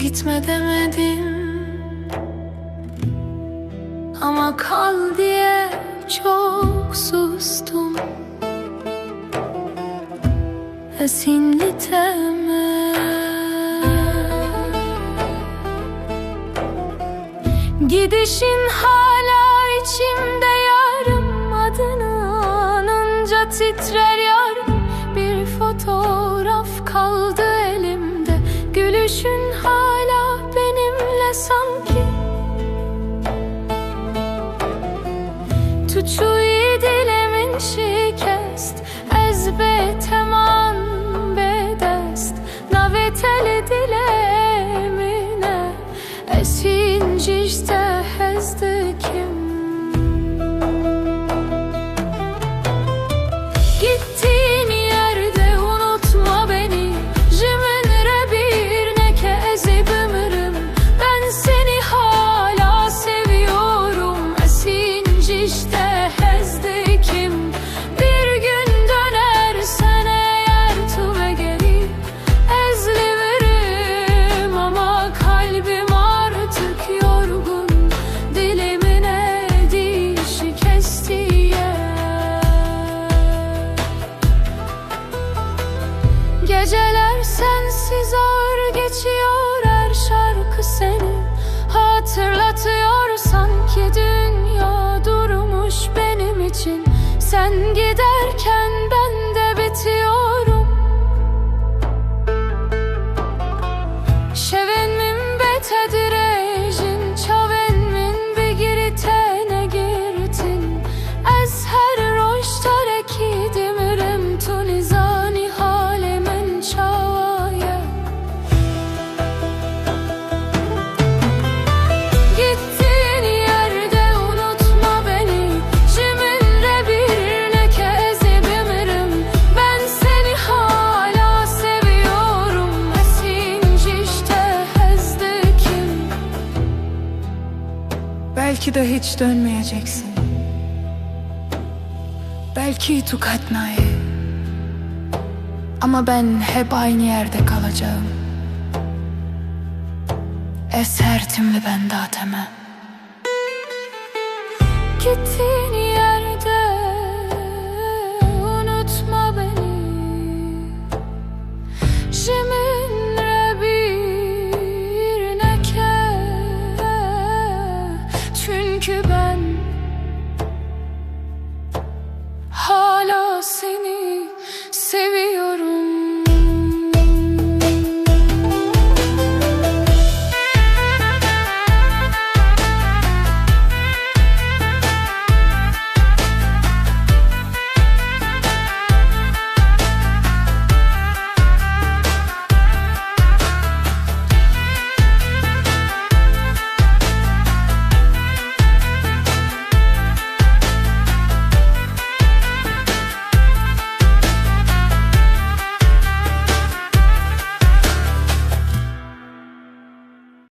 Gitme demedim ama kal diye çok sustum. Esinli temel, gidişin hala içimde yarım. Adını anınca titrer yarım. Bir fotoğraf kaldı elimde, gülüşün hala benimle sanki. Tuçuyi dilemin şikest, ez beteman bedest. Naveteli dilemine, esin cişte hezdi kim. Gittiğin yerde unutma beni. Jiminre bir neke ezip ömrüm. Ben seni hala seviyorum. Esin cişte hezdi kim. Bir gün dönersen eğer tuve geri, ezliverim ama kalbim artık yorgun. Dilimin edişi kestiye. Geceler sensiz ağır geçiyor, her şarkı seni hatırlatıyor. Sanki dünya durmuş benim için. Sen giderken ben de bitiyorum. Şeven min betedirecin, çaven min begirite ne girtin. Ez her roştare ki dimirim tunizani halemin çavaya. Gittiğin yerde unutma beni. Jiminre bir neke ezip ömrüm. Ben seni hala seviyorum. Esin cişte hezdi kim. Belki de hiç dönmeyeceksin. Belki tukatnayı. Ama ben hep aynı yerde kalacağım. Esertimli ben datemem. Gittiğin